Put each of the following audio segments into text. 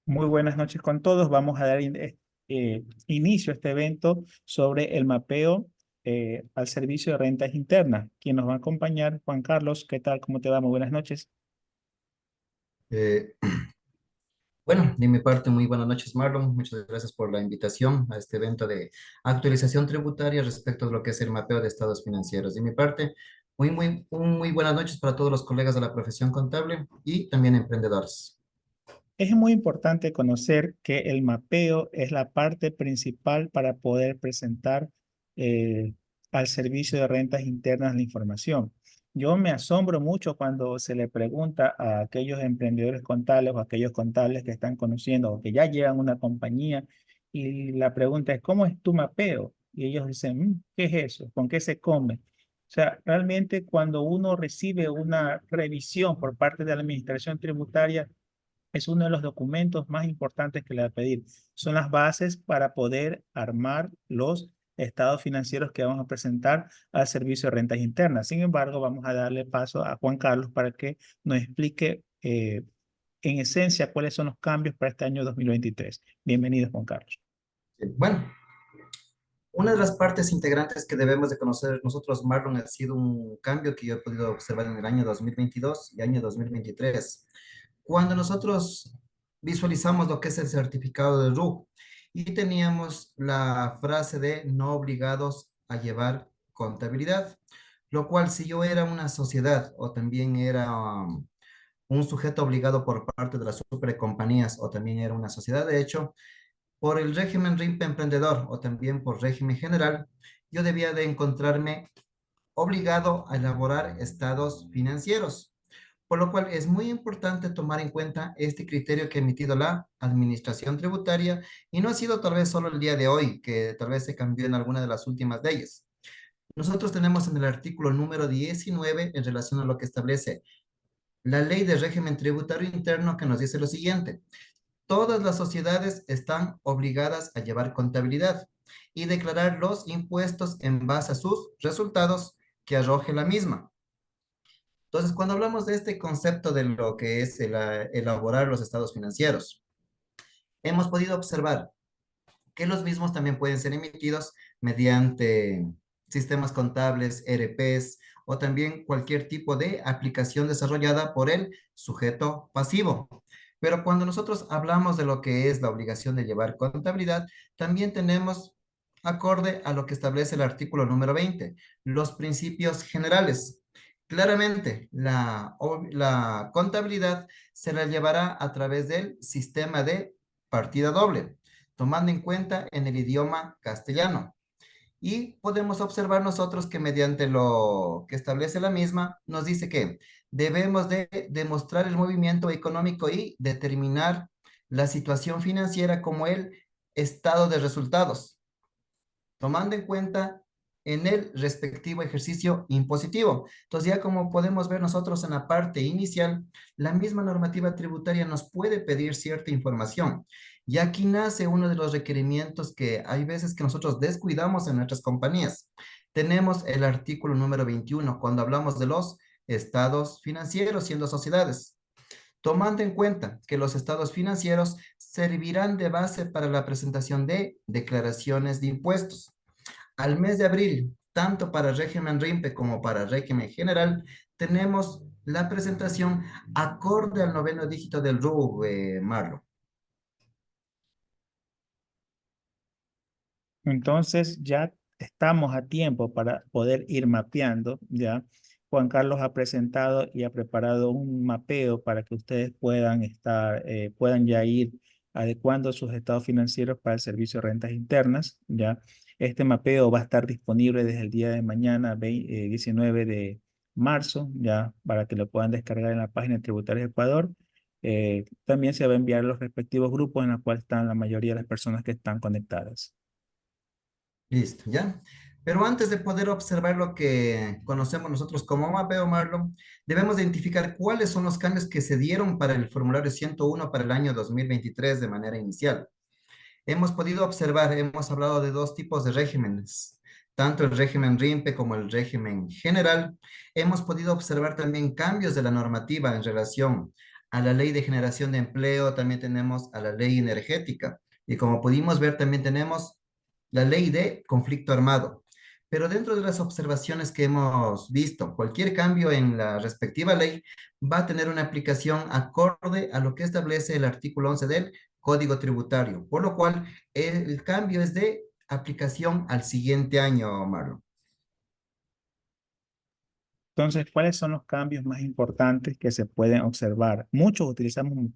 Muy buenas noches con todos. Vamos a dar inicio a este evento sobre el mapeo al servicio de rentas internas. Quien nos va a acompañar, Juan Carlos, ¿qué tal? ¿Cómo te va? Muy buenas noches. Eh, bueno, de mi parte, muy buenas noches, Marlon. Muchas gracias por la invitación a este evento de actualización tributaria respecto de lo que es el mapeo de estados financieros. De mi parte, muy buenas noches para todos los colegas de la profesión contable y también emprendedores. Es muy importante conocer que el mapeo es la parte principal para poder presentar eh, al servicio de rentas internas la información. Yo me asombro mucho cuando se le pregunta a aquellos emprendedores contables o aquellos contables que están conociendo o que ya llevan una compañía y la pregunta es, ¿cómo es tu mapeo? Y ellos dicen, ¿qué es eso? ¿Con qué se come? O sea, realmente cuando uno recibe una revisión por parte de la administración tributaria, es uno de los documentos más importantes que le va a pedir. Son las bases para poder armar los estados financieros que vamos a presentar al servicio de rentas internas. Sin embargo, vamos a darle paso a Juan Carlos para que nos explique en esencia cuáles son los cambios para este año 2023. Bienvenido, Juan Carlos. Bueno, una de las partes integrantes que debemos de conocer nosotros, Marlon, ha sido un cambio que yo he podido observar en el año 2022 y año 2023. Cuando nosotros visualizamos lo que es el certificado de RU y teníamos la frase de no obligados a llevar contabilidad, lo cual si yo era una sociedad o también era un sujeto obligado por parte de las supercompañías o también era una sociedad de hecho, por el régimen RIMPE emprendedor o también por régimen general, yo debía de encontrarme obligado a elaborar estados financieros, por lo cual es muy importante tomar en cuenta este criterio que ha emitido la Administración Tributaria y no ha sido tal vez solo el día de hoy, que tal vez se cambió en alguna de las últimas leyes. Nosotros tenemos en el artículo número 19 en relación a lo que establece la ley de régimen tributario interno que nos dice lo siguiente: todas las sociedades están obligadas a llevar contabilidad y declarar los impuestos en base a sus resultados que arroje la misma. Entonces, cuando hablamos de este concepto de lo que es elaborar los estados financieros, hemos podido observar que los mismos también pueden ser emitidos mediante sistemas contables, ERPs o también cualquier tipo de aplicación desarrollada por el sujeto pasivo. Pero cuando nosotros hablamos de lo que es la obligación de llevar contabilidad, también tenemos, acorde a lo que establece el artículo número 20, los principios generales. Claramente, la contabilidad se la llevará a través del sistema de partida doble, tomando en cuenta en el idioma castellano. Y podemos observar nosotros que mediante lo que establece la misma, nos dice que debemos de demostrar el movimiento económico y determinar la situación financiera como el estado de resultados, tomando en cuenta en el respectivo ejercicio impositivo. Entonces, ya como podemos ver nosotros en la parte inicial, la misma normativa tributaria nos puede pedir cierta información. Y aquí nace uno de los requerimientos que hay veces que nosotros descuidamos en nuestras compañías. Tenemos el artículo número 21 cuando hablamos de los estados financieros siendo sociedades, tomando en cuenta que los estados financieros servirán de base para la presentación de declaraciones de impuestos. Al mes de abril, tanto para régimen RIMPE como para régimen general, tenemos la presentación acorde al noveno dígito del RUB, Marlo. Entonces ya estamos a tiempo para poder ir mapeando, ¿ya? Juan Carlos ha presentado y ha preparado un mapeo para que ustedes puedan puedan ya ir adecuando sus estados financieros para el servicio de rentas internas, ¿ya? Este mapeo va a estar disponible desde el día de mañana, 19 de marzo, ¿ya? Para que lo puedan descargar en la página de Tributarios de Ecuador. También se va a enviar a los respectivos grupos en los cuales están la mayoría de las personas que están conectadas. Listo, ¿ya? Pero antes de poder observar lo que conocemos nosotros como mapeo, Marlon, debemos identificar cuáles son los cambios que se dieron para el formulario 101 para el año 2023 de manera inicial. Hemos podido observar, hemos hablado de dos tipos de regímenes, tanto el régimen RIMPE como el régimen general. Hemos podido observar también cambios de la normativa en relación a la ley de generación de empleo, también tenemos a la ley energética. Y como pudimos ver, también tenemos la ley de conflicto armado. Pero dentro de las observaciones que hemos visto, cualquier cambio en la respectiva ley va a tener una aplicación acorde a lo que establece el artículo 11 del Código Tributario, por lo cual el cambio es de aplicación al siguiente año, Marlon. Entonces, ¿cuáles son los cambios más importantes que se pueden observar? Muchos utilizamos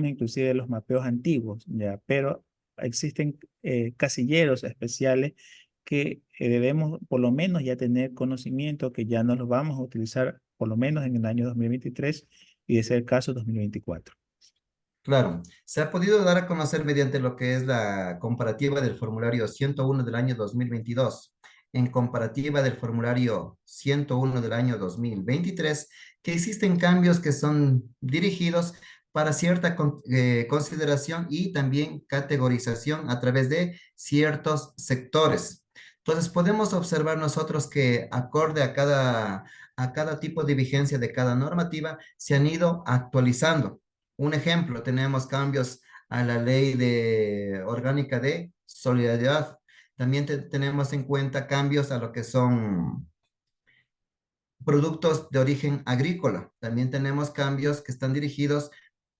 inclusive los mapeos antiguos, ya, pero existen casilleros especiales que debemos por lo menos ya tener conocimiento que ya no los vamos a utilizar por lo menos en el año 2023 y de ser el caso 2024. Claro, se ha podido dar a conocer mediante lo que es la comparativa del formulario 101 del año 2022 en comparativa del formulario 101 del año 2023 que existen cambios que son dirigidos para cierta consideración y también categorización a través de ciertos sectores. Entonces, podemos observar nosotros que acorde a cada tipo de vigencia de cada normativa, se han ido actualizando. Un ejemplo, tenemos cambios a la ley de orgánica de solidaridad. También tenemos en cuenta cambios a lo que son productos de origen agrícola. También tenemos cambios que están dirigidos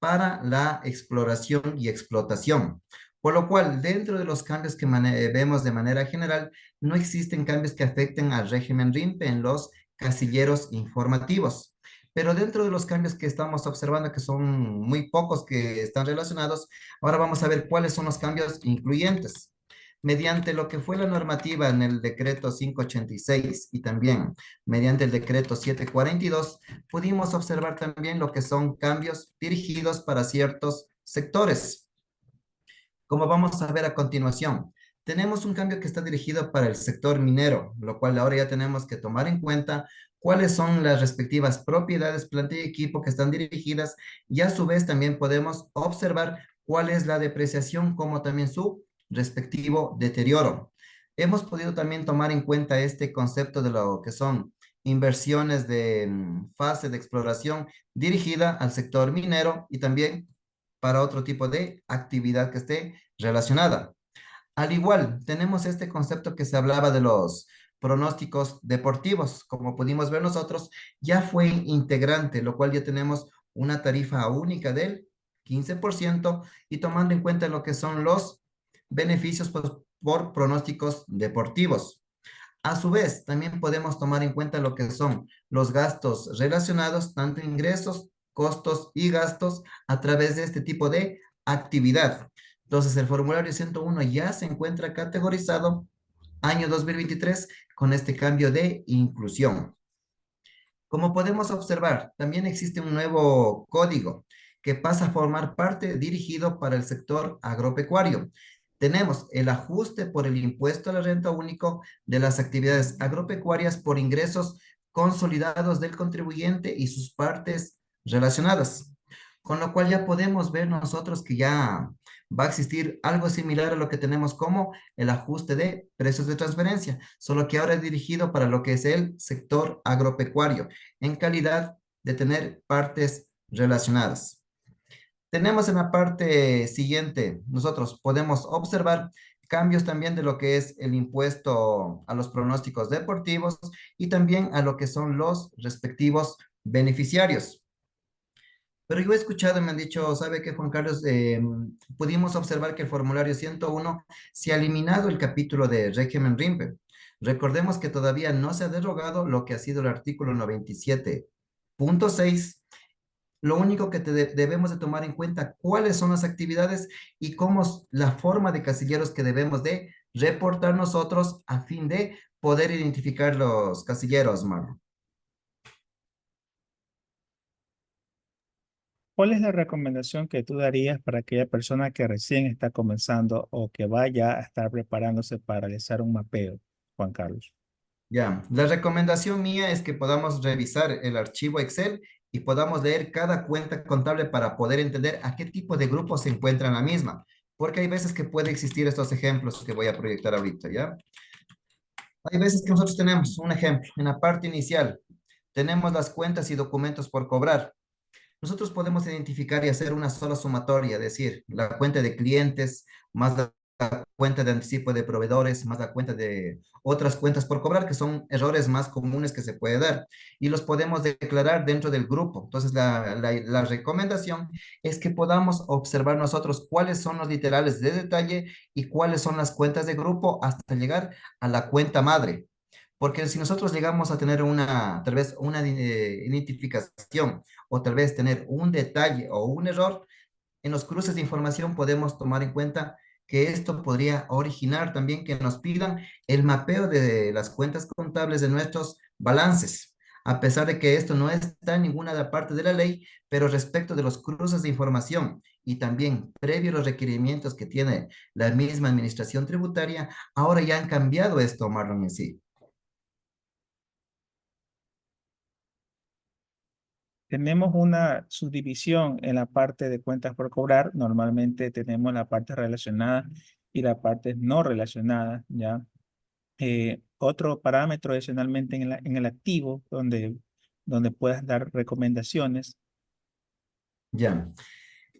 para la exploración y explotación. Por lo cual, dentro de los cambios que vemos de manera general, no existen cambios que afecten al régimen RIMPE en los casilleros informativos. Pero dentro de los cambios que estamos observando, que son muy pocos que están relacionados, ahora vamos a ver cuáles son los cambios incluyentes. Mediante lo que fue la normativa en el decreto 586 y también mediante el decreto 742, pudimos observar también lo que son cambios dirigidos para ciertos sectores. Como vamos a ver a continuación, tenemos un cambio que está dirigido para el sector minero, lo cual ahora ya tenemos que tomar en cuenta cuáles son las respectivas propiedades, planta y equipo que están dirigidas y a su vez también podemos observar cuál es la depreciación como también su respectivo deterioro. Hemos podido también tomar en cuenta este concepto de lo que son inversiones de fase de exploración dirigida al sector minero y también para otro tipo de actividad que esté relacionada. Al igual, tenemos este concepto que se hablaba de los pronósticos deportivos. Como pudimos ver nosotros, ya fue integrante, lo cual ya tenemos una tarifa única del 15% y tomando en cuenta lo que son los beneficios por pronósticos deportivos. A su vez, también podemos tomar en cuenta lo que son los gastos relacionados, tanto ingresos, costos y gastos a través de este tipo de actividad. Entonces, el formulario 101 ya se encuentra categorizado año 2023 con este cambio de inclusión. Como podemos observar, también existe un nuevo código que pasa a formar parte dirigido para el sector agropecuario. Tenemos el ajuste por el impuesto a la renta único de las actividades agropecuarias por ingresos consolidados del contribuyente y sus partes relacionadas. Con lo cual ya podemos ver nosotros que ya va a existir algo similar a lo que tenemos como el ajuste de precios de transferencia, solo que ahora es dirigido para lo que es el sector agropecuario, en calidad de tener partes relacionadas. Tenemos en la parte siguiente, nosotros podemos observar cambios también de lo que es el impuesto a los pronósticos deportivos y también a lo que son los respectivos beneficiarios. Pero yo he escuchado y me han dicho, ¿sabe qué, Juan Carlos? Pudimos observar que el formulario 101 se ha eliminado el capítulo de régimen RIMPE. Recordemos que todavía no se ha derogado lo que ha sido el artículo 97.6. Lo único que debemos de tomar en cuenta cuáles son las actividades y cómo es la forma de casilleros que debemos de reportar nosotros a fin de poder identificar los casilleros, Marlon. ¿Cuál es la recomendación que tú darías para aquella persona que recién está comenzando o que vaya a estar preparándose para realizar un mapeo, Juan Carlos? Ya, la recomendación mía es que podamos revisar el archivo Excel y podamos leer cada cuenta contable para poder entender a qué tipo de grupo se encuentra en la misma, porque hay veces que puede existir estos ejemplos que voy a proyectar ahorita, ¿ya? Hay veces que nosotros tenemos un ejemplo, en la parte inicial, tenemos las cuentas y documentos por cobrar. nosotros podemos identificar y hacer una sola sumatoria, es decir, la cuenta de clientes más la cuenta de anticipo de proveedores, más la cuenta de otras cuentas por cobrar, que son errores más comunes que se puede dar, y los podemos declarar dentro del grupo. Entonces, la recomendación es que podamos observar nosotros cuáles son los literales de detalle y cuáles son las cuentas de grupo hasta llegar a la cuenta madre. Porque si nosotros llegamos a tener tal vez una identificación o tal vez tener un detalle o un error, en los cruces de información podemos tomar en cuenta que esto podría originar también que nos pidan el mapeo de las cuentas contables de nuestros balances. A pesar de que esto no está en ninguna de parte de la ley, pero respecto de los cruces de información y también previo a los requerimientos que tiene la misma administración tributaria, ahora ya han cambiado esto, Marlon, en sí. Tenemos una subdivisión en la parte de cuentas por cobrar. Normalmente tenemos la parte relacionada y la parte no relacionada, ¿ya? Otro parámetro adicionalmente en el activo, donde puedas dar recomendaciones. Ya.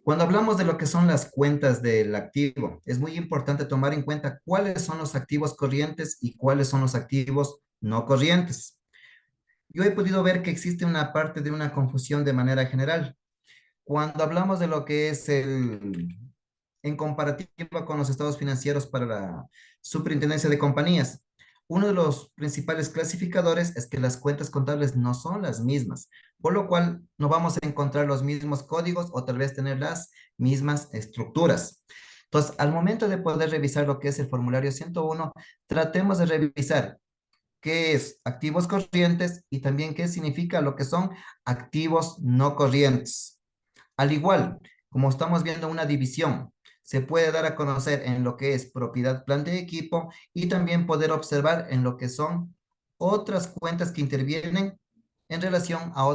Cuando hablamos de lo que son las cuentas del activo, es muy importante tomar en cuenta cuáles son los activos corrientes y cuáles son los activos no corrientes. Yo he podido ver que existe una parte de una confusión de manera general. Cuando hablamos de lo que es en comparativa con los estados financieros para la superintendencia de compañías, uno de los principales clasificadores es que las cuentas contables no son las mismas, por lo cual no vamos a encontrar los mismos códigos o tal vez tener las mismas estructuras. Entonces, al momento de poder revisar lo que es el formulario 101, tratemos de revisar qué es activos corrientes y también qué significa lo que son activos no corrientes. Al igual, como estamos viendo una división, se puede dar a conocer en lo que es propiedad, planta y equipo y también poder observar en lo que son otras cuentas que intervienen en relación a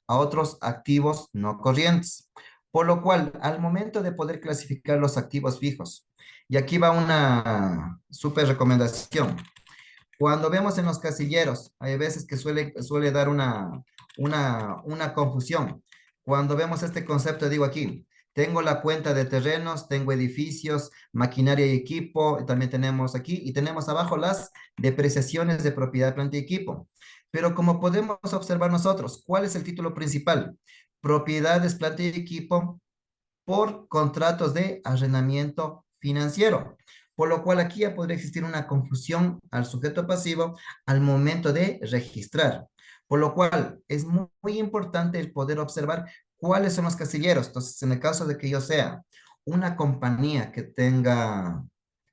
otros activos no corrientes. Por lo cual, al momento de poder clasificar los activos fijos, y aquí va una súper recomendación. Cuando vemos en los casilleros, hay veces que suele dar una confusión. Cuando vemos este concepto, digo aquí, tengo la cuenta de terrenos, tengo edificios, maquinaria y equipo, también tenemos aquí, y tenemos abajo las depreciaciones de propiedad, planta y equipo. Pero como podemos observar nosotros, ¿cuál es el título principal? Propiedades, planta y equipo por contratos de arrendamiento financiero. Por lo cual aquí ya podría existir una confusión al sujeto pasivo al momento de registrar. Por lo cual es muy importante el poder observar cuáles son los casilleros. Entonces, en el caso de que yo sea una compañía que tenga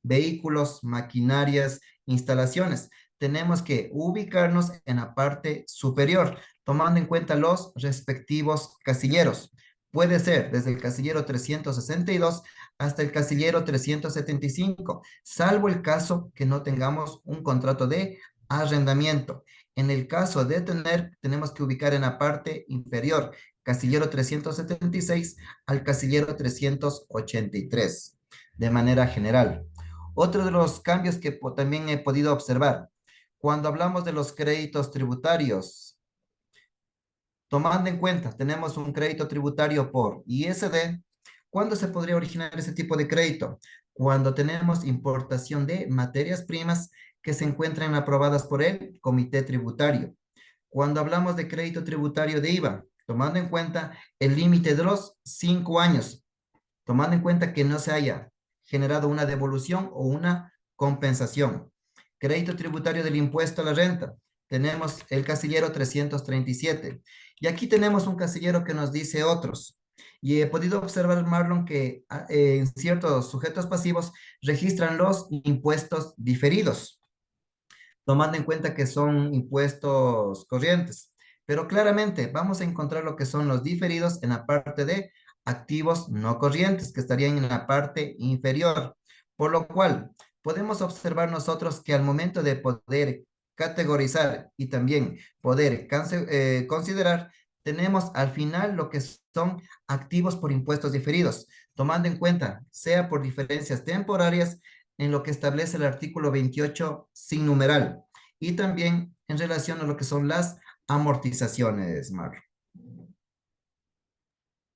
vehículos, maquinarias, instalaciones, tenemos que ubicarnos en la parte superior, tomando en cuenta los respectivos casilleros. Puede ser desde el casillero 362 hasta el casillero 375, salvo el caso que no tengamos un contrato de arrendamiento. En el caso de tener, tenemos que ubicar en la parte inferior, casillero 376 al casillero 383, de manera general. Otro de los cambios que también he podido observar, cuando hablamos de los créditos tributarios, tomando en cuenta, tenemos un crédito tributario por ISD. ¿Cuándo se podría originar ese tipo de crédito? Cuando tenemos importación de materias primas que se encuentran aprobadas por el comité tributario. Cuando hablamos de crédito tributario de IVA, tomando en cuenta el límite de los 5 años, tomando en cuenta que no se haya generado una devolución o una compensación. Crédito tributario del impuesto a la renta. Tenemos el casillero 337. Y aquí tenemos un casillero que nos dice otros. Y he podido observar, Marlon, que en ciertos sujetos pasivos registran los impuestos diferidos, tomando en cuenta que son impuestos corrientes. Pero claramente vamos a encontrar lo que son los diferidos en la parte de activos no corrientes, que estarían en la parte inferior. Por lo cual, podemos observar nosotros que al momento de poder categorizar y también poder considerar, tenemos al final lo que son activos por impuestos diferidos, tomando en cuenta, sea por diferencias temporarias, en lo que establece el artículo 28 sin numeral y también en relación a lo que son las amortizaciones, Mar.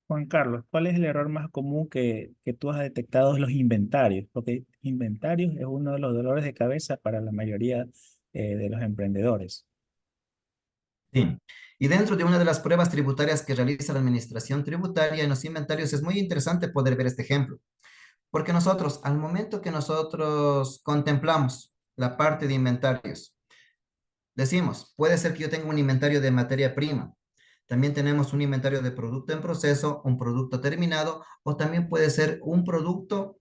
Juan Carlos, ¿cuál es el error más común que tú has detectado en los inventarios? Porque inventarios es uno de los dolores de cabeza para la mayoría de los emprendedores. Sí. Y dentro de una de las pruebas tributarias que realiza la administración tributaria en los inventarios es muy interesante poder ver este ejemplo, porque nosotros, al momento que nosotros contemplamos la parte de inventarios, decimos, puede ser que yo tenga un inventario de materia prima, también tenemos un inventario de producto en proceso, un producto terminado, o también puede ser un producto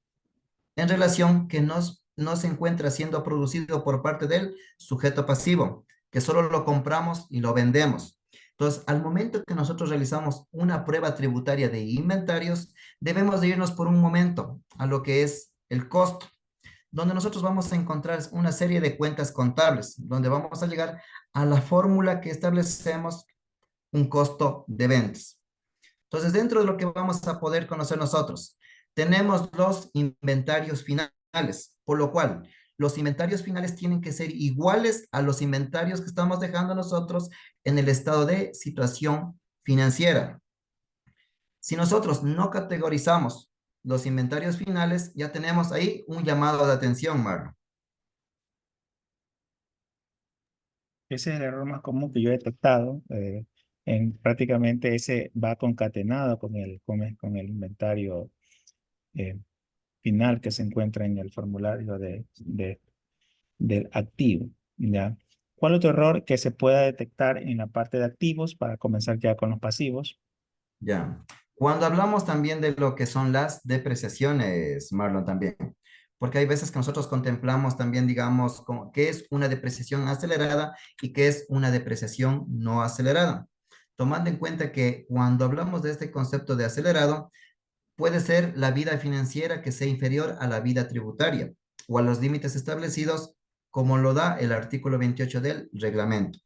en relación que no se encuentra siendo producido por parte del sujeto pasivo, que solo lo compramos y lo vendemos. Entonces, al momento que nosotros realizamos una prueba tributaria de inventarios, debemos de irnos por un momento a lo que es el costo, donde nosotros vamos a encontrar una serie de cuentas contables, donde vamos a llegar a la fórmula que establecemos un costo de ventas. Entonces, dentro de lo que vamos a poder conocer nosotros, tenemos los inventarios finales, por lo cual los inventarios finales tienen que ser iguales a los inventarios que estamos dejando nosotros en el estado de situación financiera. Si nosotros no categorizamos los inventarios finales, ya tenemos ahí un llamado de atención, Marlon. Ese es el error más común que yo he detectado. Prácticamente ese va concatenado con el inventario eh, final que se encuentra en el formulario del activo. ¿Ya? ¿Cuál otro error que se pueda detectar en la parte de activos para comenzar ya con los pasivos? Ya. Cuando hablamos también de lo que son las depreciaciones, Marlon, también, porque hay veces que nosotros contemplamos también, digamos, como qué es una depreciación acelerada y qué es una depreciación no acelerada. Tomando en cuenta que cuando hablamos de este concepto de acelerado, puede ser la vida financiera que sea inferior a la vida tributaria o a los límites establecidos, como lo da el artículo 28 del reglamento.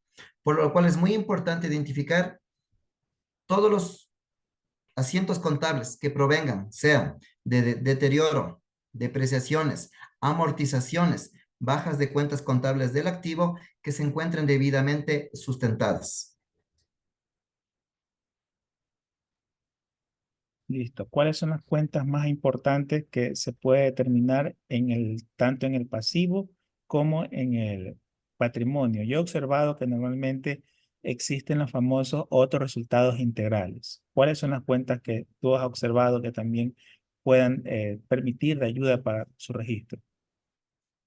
Por lo cual es muy importante identificar todos los asientos contables que provengan, sean de deterioro, depreciaciones, amortizaciones, bajas de cuentas contables del activo que se encuentren debidamente sustentadas. Listo. ¿Cuáles son las cuentas más importantes que se puede determinar tanto en el pasivo como en el patrimonio? Yo he observado que normalmente existen los famosos otros resultados integrales. ¿Cuáles son las cuentas que tú has observado que también puedan permitir de ayuda para su registro?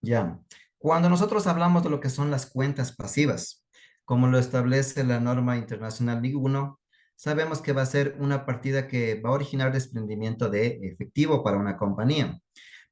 Ya. Cuando nosotros hablamos de lo que son las cuentas pasivas, como lo establece la norma internacional NIC 1, sabemos que va a ser una partida que va a originar desprendimiento de efectivo para una compañía.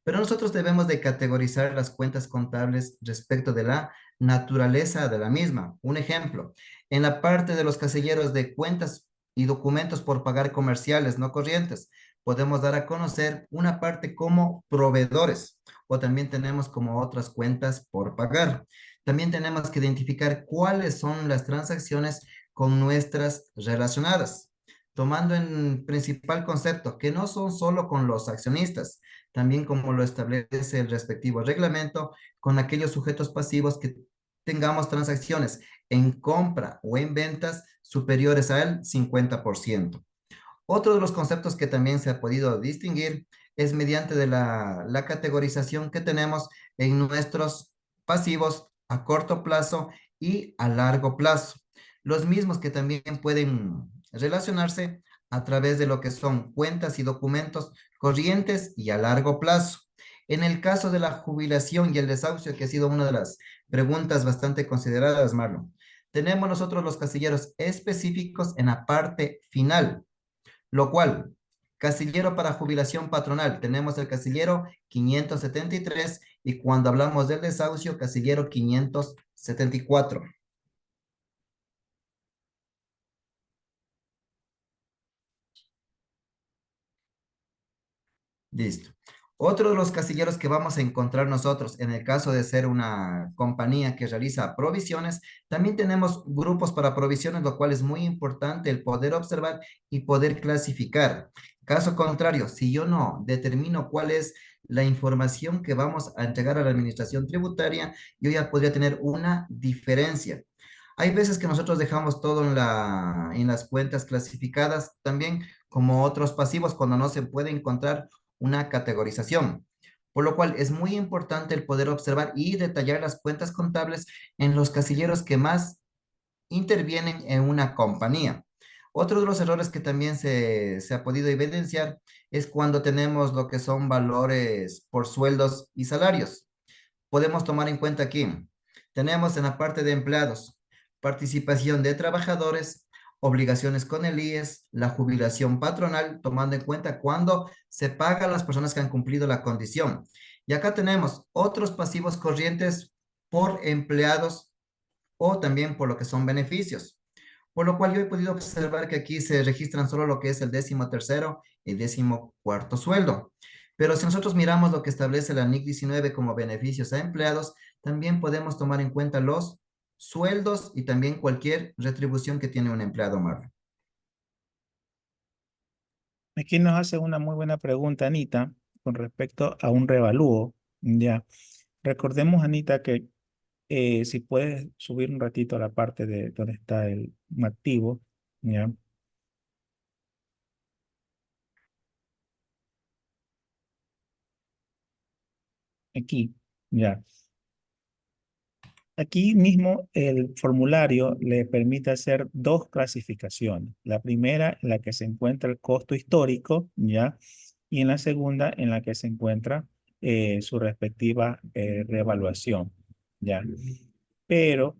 Pero nosotros debemos de categorizar las cuentas contables respecto de la naturaleza de la misma. Un ejemplo, en la parte de los casilleros de cuentas y documentos por pagar comerciales no corrientes, podemos dar a conocer una parte como proveedores o también tenemos como otras cuentas por pagar. También tenemos que identificar cuáles son las transacciones con nuestras relacionadas, tomando en principal concepto que no son solo con los accionistas, también como lo establece el respectivo reglamento, con aquellos sujetos pasivos que tengamos transacciones en compra o en ventas superiores al 50%. Otro de los conceptos que también se ha podido distinguir es mediante de la categorización que tenemos en nuestros pasivos a corto plazo y a largo plazo. Los mismos que también pueden relacionarse a través de lo que son cuentas y documentos corrientes y a largo plazo. En el caso de la jubilación y el desahucio, que ha sido una de las preguntas bastante consideradas, Marlon, tenemos nosotros los casilleros específicos en la parte final, lo cual, casillero para jubilación patronal, tenemos el casillero 573 y cuando hablamos del desahucio, casillero 574. Listo. Otro de los casilleros que vamos a encontrar nosotros en el caso de ser una compañía que realiza provisiones, también tenemos grupos para provisiones, lo cual es muy importante el poder observar y poder clasificar. Caso contrario, si yo no determino cuál es la información que vamos a entregar a la administración tributaria, yo ya podría tener una diferencia. Hay veces que nosotros dejamos todo en las cuentas clasificadas también como otros pasivos cuando no se puede encontrar una categorización. Por lo cual es muy importante el poder observar y detallar las cuentas contables en los casilleros que más intervienen en una compañía. Otro de los errores que también se ha podido evidenciar es cuando tenemos lo que son valores por sueldos y salarios. Podemos tomar en cuenta aquí, tenemos en la parte de empleados, participación de trabajadores, obligaciones con el IES, la jubilación patronal, tomando en cuenta cuándo se paga a las personas que han cumplido la condición. Y acá tenemos otros pasivos corrientes por empleados o también por lo que son beneficios. Por lo cual yo he podido observar que aquí se registran solo lo que es el 13º y 14º sueldo. Pero si nosotros miramos lo que establece la NIC 19 como beneficios a empleados, también podemos tomar en cuenta los sueldos y también cualquier retribución que tiene un empleado, Marlon. Aquí nos hace una muy buena pregunta, Anita, con respecto a un revalúo. Ya. Recordemos, Anita, que si puedes subir un ratito a la parte de donde está el activo, ¿ya? Aquí, ya. Aquí mismo el formulario le permite hacer dos clasificaciones. La primera en la que se encuentra el costo histórico, ¿ya? Y en la segunda en la que se encuentra su respectiva reevaluación, ¿ya? Pero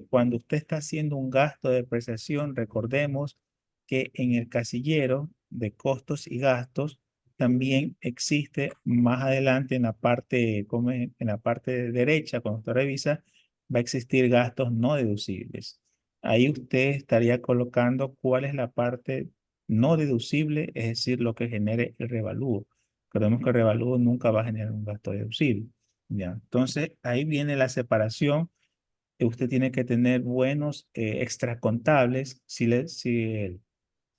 cuando usted está haciendo un gasto de depreciación, recordemos que en el casillero de costos y gastos también existe más adelante en la parte, en la parte derecha, cuando usted revisa, va a existir gastos no deducibles. Ahí usted estaría colocando cuál es la parte no deducible, es decir, lo que genere el revalúo. Recordemos que el revalúo nunca va a generar un gasto deducible. ¿Ya? Entonces, ahí viene la separación. Usted tiene que tener buenos extracontables si el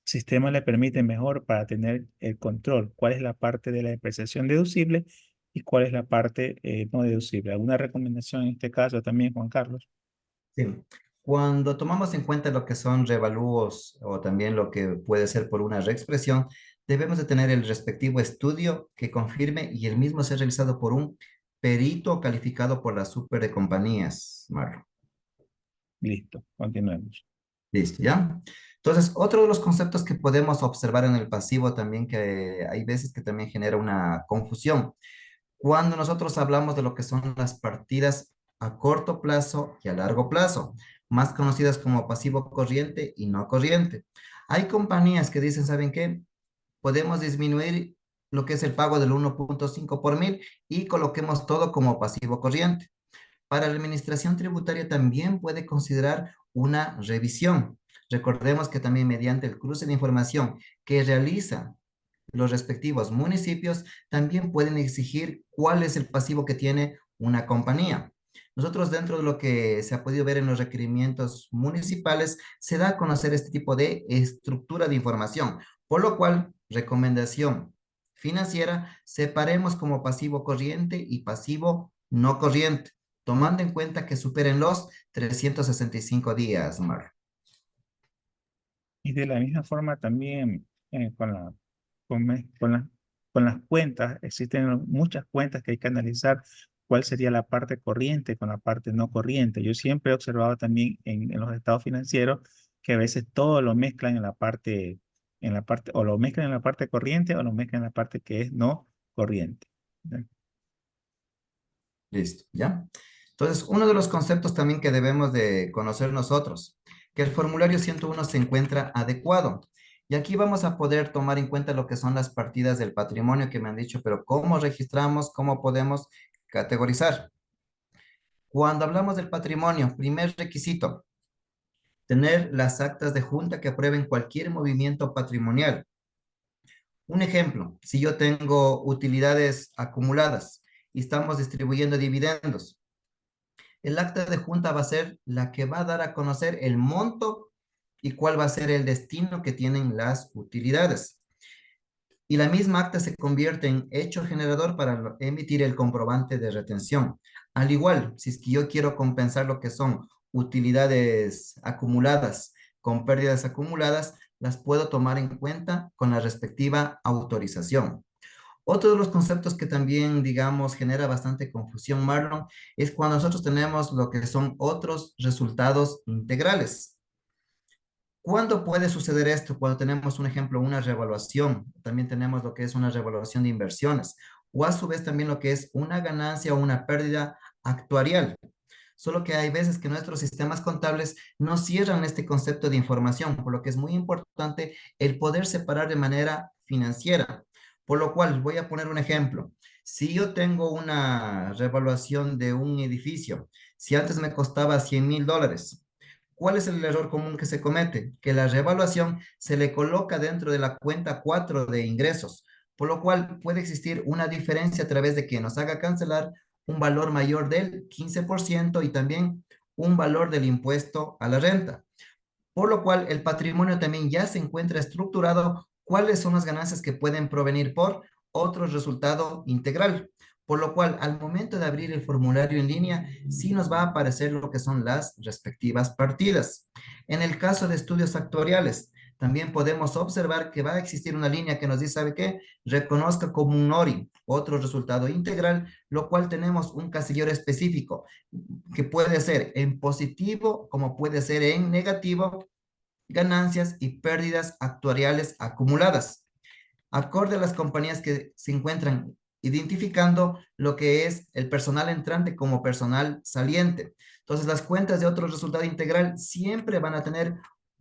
sistema le permite mejor para tener el control. ¿Cuál es la parte de la depreciación deducible y cuál es la parte no deducible? ¿Alguna recomendación en este caso también, Juan Carlos? Sí. Cuando tomamos en cuenta lo que son revalúos o también lo que puede ser por una reexpresión, debemos de tener el respectivo estudio que confirme y el mismo ser realizado por un perito calificado por las super de compañías, Marlon. Listo, continuemos. Listo, ¿ya? Entonces, otro de los conceptos que podemos observar en el pasivo también, que hay veces que también genera una confusión. Cuando nosotros hablamos de lo que son las partidas a corto plazo y a largo plazo, más conocidas como pasivo corriente y no corriente. Hay compañías que dicen, ¿saben qué? Podemos disminuir lo que es el pago del 1.5 por mil y coloquemos todo como pasivo corriente. Para la administración tributaria también puede considerar una revisión. Recordemos que también mediante el cruce de información que realiza los respectivos municipios, también pueden exigir cuál es el pasivo que tiene una compañía. Nosotros dentro de lo que se ha podido ver en los requerimientos municipales, se da a conocer este tipo de estructura de información, por lo cual, recomendación financiera, separemos como pasivo corriente y pasivo no corriente, tomando en cuenta que superen los 365 días, Mar. Y de la misma forma también con, me- con la- con las cuentas, existen muchas cuentas que hay que analizar cuál sería la parte corriente con la parte no corriente. Yo siempre he observado también en los estados financieros que a veces todo lo mezclan o lo mezclan en la parte corriente o lo mezclan en la parte que es no corriente. ¿Ya? Listo, ¿ya? Entonces, uno de los conceptos también que debemos de conocer nosotros, que el formulario 101 se encuentra adecuado. Y aquí vamos a poder tomar en cuenta lo que son las partidas del patrimonio que me han dicho, pero ¿cómo registramos? ¿Cómo podemos categorizar? Cuando hablamos del patrimonio, primer requisito, tener las actas de junta que aprueben cualquier movimiento patrimonial. Un ejemplo, si yo tengo utilidades acumuladas y estamos distribuyendo dividendos, el acta de junta va a ser la que va a dar a conocer el monto y cuál va a ser el destino que tienen las utilidades. Y la misma acta se convierte en hecho generador para emitir el comprobante de retención. Al igual, si es que yo quiero compensar lo que son utilidades acumuladas con pérdidas acumuladas, las puedo tomar en cuenta con la respectiva autorización. Otro de los conceptos que también, digamos, genera bastante confusión, Marlon, es cuando nosotros tenemos lo que son otros resultados integrales. ¿Cuándo puede suceder esto? Cuando tenemos un ejemplo, una revaluación. También tenemos lo que es una revaluación de inversiones. O a su vez también lo que es una ganancia o una pérdida actuarial. Solo que hay veces que nuestros sistemas contables no cierran este concepto de información, por lo que es muy importante el poder separar de manera financiera. Por lo cual, voy a poner un ejemplo. Si yo tengo una revaluación de un edificio, si antes me costaba $100,000, ¿cuál es el error común que se comete? Que la revaluación se le coloca dentro de la cuenta 4 de ingresos, por lo cual puede existir una diferencia a través de que nos haga cancelar un valor mayor del 15% y también un valor del impuesto a la renta. Por lo cual el patrimonio también ya se encuentra estructurado cuáles son las ganancias que pueden provenir por otro resultado integral. Por lo cual, al momento de abrir el formulario en línea, sí nos va a aparecer lo que son las respectivas partidas. En el caso de estudios actuariales, también podemos observar que va a existir una línea que nos dice, ¿sabe qué? Reconozca como un ORI, otro resultado integral, lo cual tenemos un casillero específico que puede ser en positivo como puede ser en negativo, ganancias y pérdidas actuariales acumuladas, acorde a las compañías que se encuentran identificando lo que es el personal entrante como personal saliente. Entonces, las cuentas de otro resultado integral siempre van a tener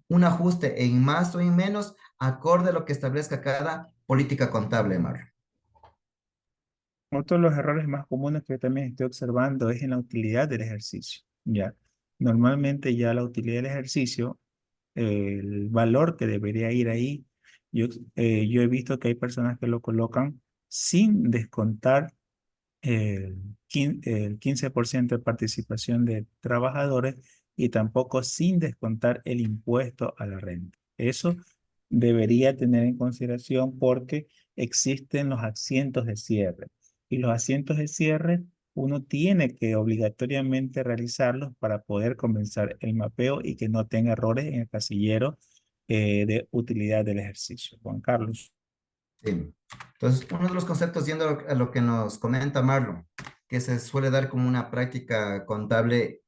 un ajuste en más o en menos acorde a lo que establezca cada política contable, Mar. Otro de los errores más comunes que yo también estoy observando es en la utilidad del ejercicio. Ya, normalmente ya la utilidad del ejercicio, el valor que debería ir ahí, yo he visto que hay personas que lo colocan sin descontar el 15% de participación de trabajadores y tampoco sin descontar el impuesto a la renta. Eso debería tener en consideración porque existen los asientos de cierre y los asientos de cierre uno tiene que obligatoriamente realizarlos para poder comenzar el mapeo y que no tenga errores en el casillero de utilidad del ejercicio. Juan Carlos. Sí. Entonces, uno de los conceptos, yendo a lo que nos comenta Marlon, que se suele dar como una práctica contable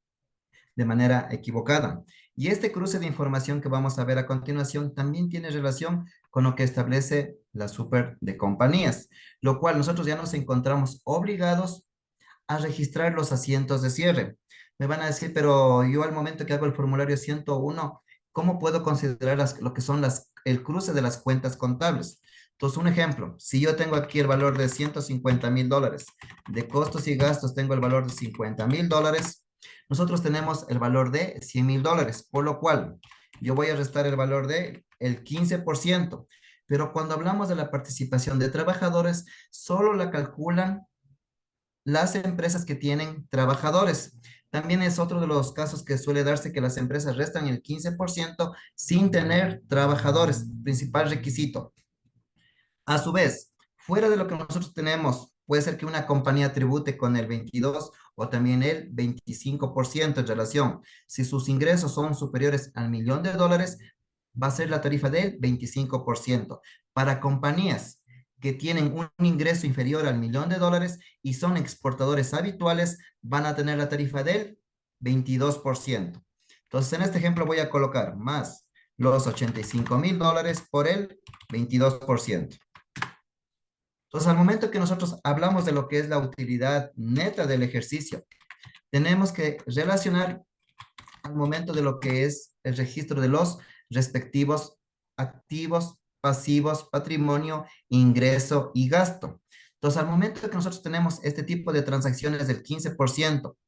de manera equivocada. Y este cruce de información que vamos a ver a continuación también tiene relación con lo que establece la super de compañías, lo cual nosotros ya nos encontramos obligados a registrar los asientos de cierre. Me van a decir, pero yo al momento que hago el formulario 101, ¿cómo puedo considerar lo que son el cruce de las cuentas contables? Entonces, un ejemplo, si yo tengo aquí el valor de $150,000, de costos y gastos tengo el valor de $50,000, nosotros tenemos el valor de $100,000, por lo cual yo voy a restar el valor de el 15%, pero cuando hablamos de la participación de trabajadores, solo la calculan las empresas que tienen trabajadores. También es otro de los casos que suele darse que las empresas restan el 15% sin tener trabajadores, principal requisito. A su vez, fuera de lo que nosotros tenemos, puede ser que una compañía tribute con el 22 o también el 25% en relación. Si sus ingresos son superiores al $1,000,000, va a ser la tarifa del 25%. Para compañías que tienen un ingreso inferior al $1,000,000 y son exportadores habituales, van a tener la tarifa del 22%. Entonces, en este ejemplo voy a colocar más los $85,000 por el 22%. Entonces, al momento que nosotros hablamos de lo que es la utilidad neta del ejercicio, tenemos que relacionar al momento de lo que es el registro de los respectivos activos, pasivos, patrimonio, ingreso y gasto. Entonces, al momento que nosotros tenemos este tipo de transacciones del 15%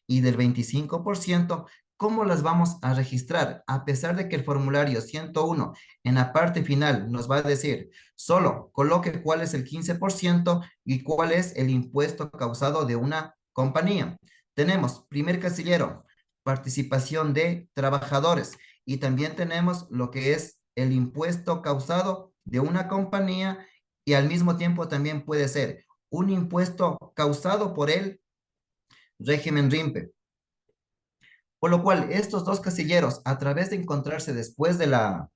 y del 25%, ¿cómo las vamos a registrar? A pesar de que el formulario 101 en la parte final nos va a decir, solo coloque cuál es el 15% y cuál es el impuesto causado de una compañía. Tenemos primer casillero, participación de trabajadores y también tenemos lo que es el impuesto causado de una compañía y al mismo tiempo también puede ser un impuesto causado por el régimen RIMPE. Por lo cual, estos dos casilleros, a través de encontrarse después de la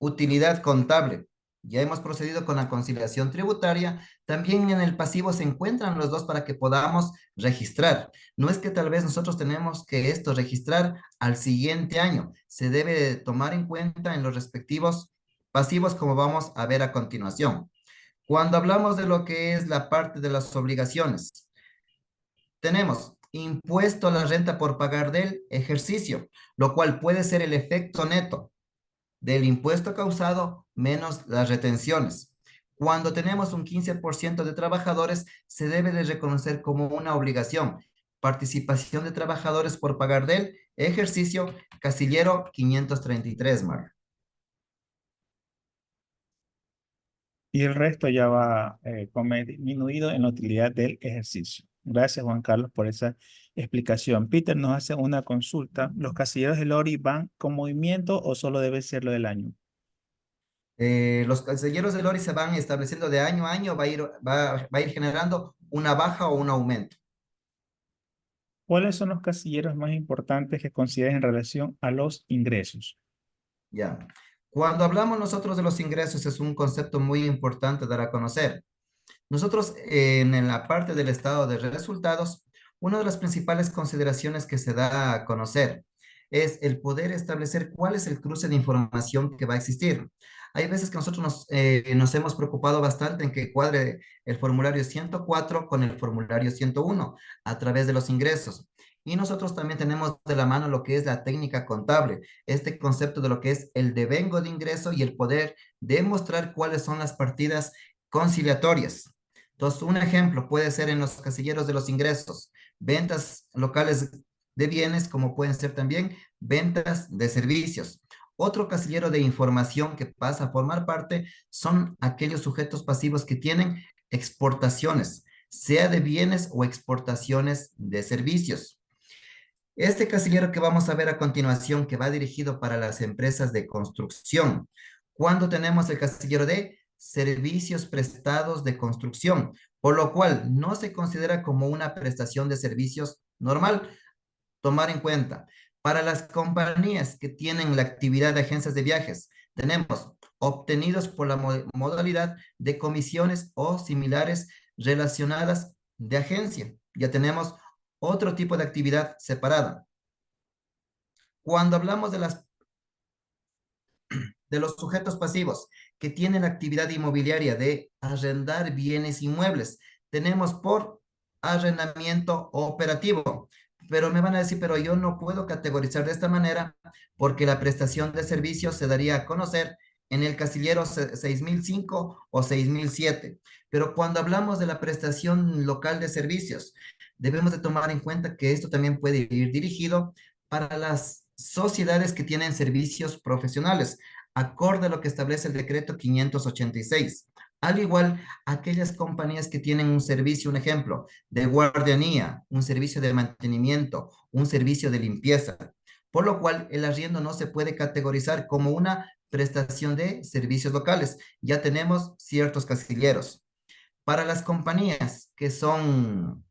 utilidad contable. Ya hemos procedido con la conciliación tributaria. También en el pasivo se encuentran los dos para que podamos registrar. No es que tal vez nosotros tenemos que esto registrar al siguiente año. Se debe de tomar en cuenta en los respectivos pasivos, como vamos a ver a continuación. Cuando hablamos de lo que es la parte de las obligaciones, tenemos impuesto a la renta por pagar del ejercicio, lo cual puede ser el efecto neto del impuesto causado menos las retenciones. Cuando tenemos un 15% de trabajadores, se debe de reconocer como una obligación. Participación de trabajadores por pagar del ejercicio, casillero 533, Mar. Y el resto ya va disminuido en la utilidad del ejercicio. Gracias, Juan Carlos, por esa explicación. Peter nos hace una consulta. ¿Los casilleros de Lori van con movimiento o solo debe ser lo del año? Los casilleros de Lori se van estableciendo de año a año, va a ir generando una baja o un aumento. ¿Cuáles son los casilleros más importantes que consideras en relación a los ingresos? Ya. Cuando hablamos nosotros de los ingresos, es un concepto muy importante dar a conocer. Nosotros en la parte del estado de resultados, una de las principales consideraciones que se da a conocer es el poder establecer cuál es el cruce de información que va a existir. Hay veces que nosotros nos hemos preocupado bastante en que cuadre el formulario 104 con el formulario 101 a través de los ingresos. Y nosotros también tenemos de la mano lo que es la técnica contable, este concepto de lo que es el devengo de ingreso y el poder demostrar cuáles son las partidas conciliatorias. Entonces, un ejemplo puede ser en los casilleros de los ingresos, ventas locales de bienes, como pueden ser también ventas de servicios. Otro casillero de información que pasa a formar parte son aquellos sujetos pasivos que tienen exportaciones, sea de bienes o exportaciones de servicios. Este casillero que vamos a ver a continuación, que va dirigido para las empresas de construcción, cuando tenemos el casillero de servicios prestados de construcción, por lo cual no se considera como una prestación de servicios normal. Tomar en cuenta, para las compañías que tienen la actividad de agencias de viajes, tenemos obtenidos por la modalidad de comisiones o similares relacionadas de agencia. Ya tenemos otro tipo de actividad separada. Cuando hablamos de los sujetos pasivos que tienen actividad inmobiliaria de arrendar bienes inmuebles, tenemos por arrendamiento operativo. Pero me van a decir, pero yo no puedo categorizar de esta manera porque la prestación de servicios se daría a conocer en el casillero 6005 o 6007. Pero cuando hablamos de la prestación local de servicios, debemos de tomar en cuenta que esto también puede ir dirigido para las sociedades que tienen servicios profesionales, acorde a lo que establece el decreto 586. Al igual, aquellas compañías que tienen un servicio, un ejemplo, de guardianía, un servicio de mantenimiento, un servicio de limpieza, por lo cual el arriendo no se puede categorizar como una prestación de servicios locales. Ya tenemos ciertos casilleros. Para las compañías que son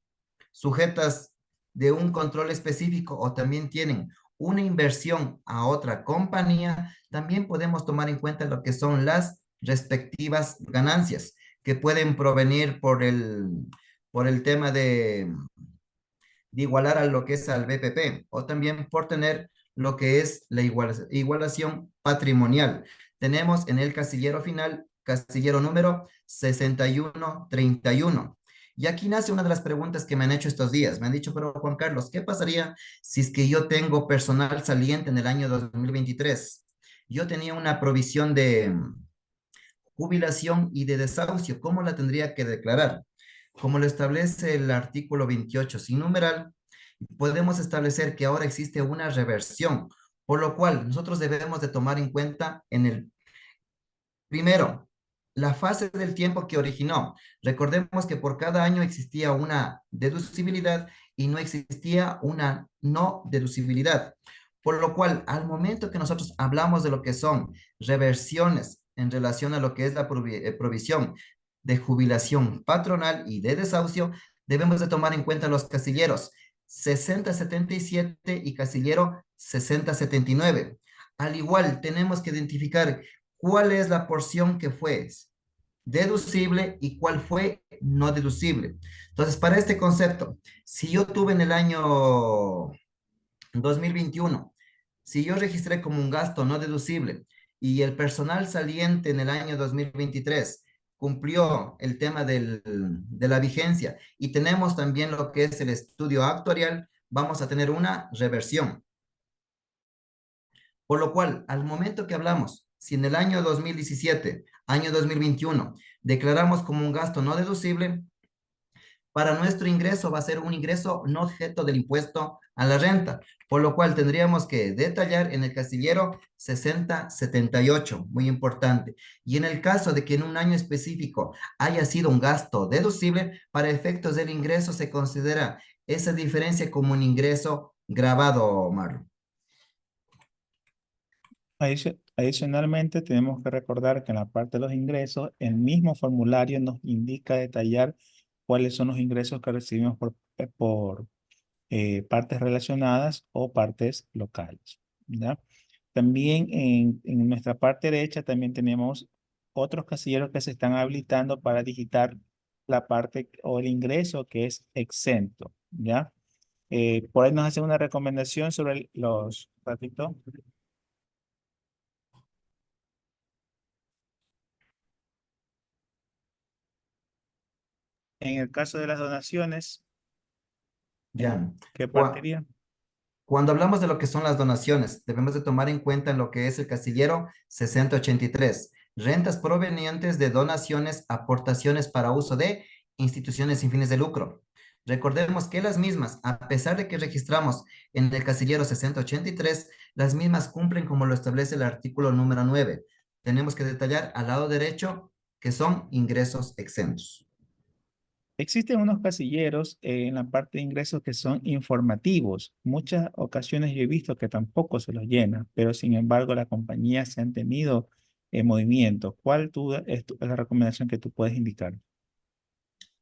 sujetas de un control específico o también tienen una inversión a otra compañía, también podemos tomar en cuenta lo que son las respectivas ganancias que pueden provenir por el tema de igualar a lo que es al BPP o también por tener lo que es la igualación patrimonial. Tenemos en el casillero final, casillero número 6131. Y aquí nace una de las preguntas que me han hecho estos días. Me han dicho, pero Juan Carlos, ¿qué pasaría si es que yo tengo personal saliente en el año 2023? Yo tenía una provisión de jubilación y de desahucio. ¿Cómo la tendría que declarar? Como lo establece el artículo 28 sin numeral, podemos establecer que ahora existe una reversión, por lo cual nosotros debemos de tomar en cuenta en el primero, la fase del tiempo que originó. Recordemos que por cada año existía una deducibilidad y no existía una no deducibilidad. Por lo cual, al momento que nosotros hablamos de lo que son reversiones en relación a lo que es la provisión de jubilación patronal y de desahucio, debemos de tomar en cuenta los casilleros 6077 y casillero 6079. Al igual, tenemos que identificar ¿cuál es la porción que fue deducible y cuál fue no deducible? Entonces, para este concepto, si yo tuve en el año 2021, si yo registré como un gasto no deducible y el personal saliente en el año 2023 cumplió el tema de la vigencia y tenemos también lo que es el estudio actuarial, vamos a tener una reversión. Por lo cual, al momento que hablamos, si en el año 2017, año 2021, declaramos como un gasto no deducible, para nuestro ingreso va a ser un ingreso no objeto del impuesto a la renta, por lo cual tendríamos que detallar en el casillero 6078, muy importante. Y en el caso de que en un año específico haya sido un gasto deducible, para efectos del ingreso se considera esa diferencia como un ingreso grabado, Marlon. Adicionalmente, tenemos que recordar que en la parte de los ingresos, el mismo formulario nos indica detallar cuáles son los ingresos que recibimos por partes relacionadas o partes locales, ¿ya? También en nuestra parte derecha también tenemos otros casilleros que se están habilitando para digitar la parte o el ingreso que es exento, ¿ya? Por ahí nos hacen una recomendación sobre ratito. En el caso de las donaciones, ¿en Ya. qué Cu- partiría? Cuando hablamos de lo que son las donaciones, debemos de tomar en cuenta en lo que es el casillero 6083, rentas provenientes de donaciones, aportaciones para uso de instituciones sin fines de lucro. Recordemos que las mismas, a pesar de que registramos en el casillero 6083, las mismas cumplen como lo establece el artículo número 9. Tenemos que detallar al lado derecho que son ingresos exentos. Existen unos casilleros en la parte de ingresos que son informativos. Muchas ocasiones yo he visto que tampoco se los llena, pero sin embargo las compañías se han tenido en movimiento. ¿Es la recomendación que tú puedes indicar?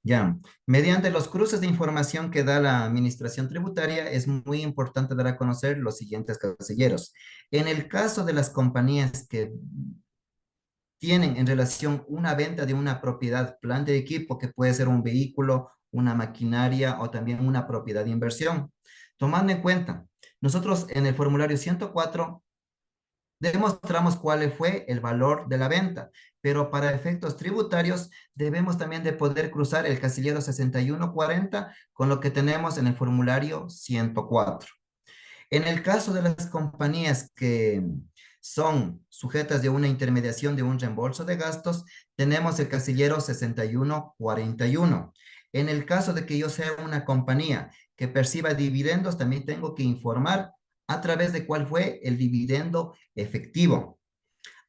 Ya, mediante los cruces de información que da la Administración Tributaria, es muy importante dar a conocer los siguientes casilleros. En el caso de las compañías que tienen en relación una venta de una propiedad, plan de equipo, que puede ser un vehículo, una maquinaria o también una propiedad de inversión. Tomando en cuenta, nosotros en el formulario 104 demostramos cuál fue el valor de la venta, pero para efectos tributarios debemos también de poder cruzar el casillero 6140 con lo que tenemos en el formulario 104. En el caso de las compañías que son sujetas de una intermediación de un reembolso de gastos, tenemos el casillero 6141. En el caso de que yo sea una compañía que perciba dividendos, también tengo que informar a través de cuál fue el dividendo efectivo.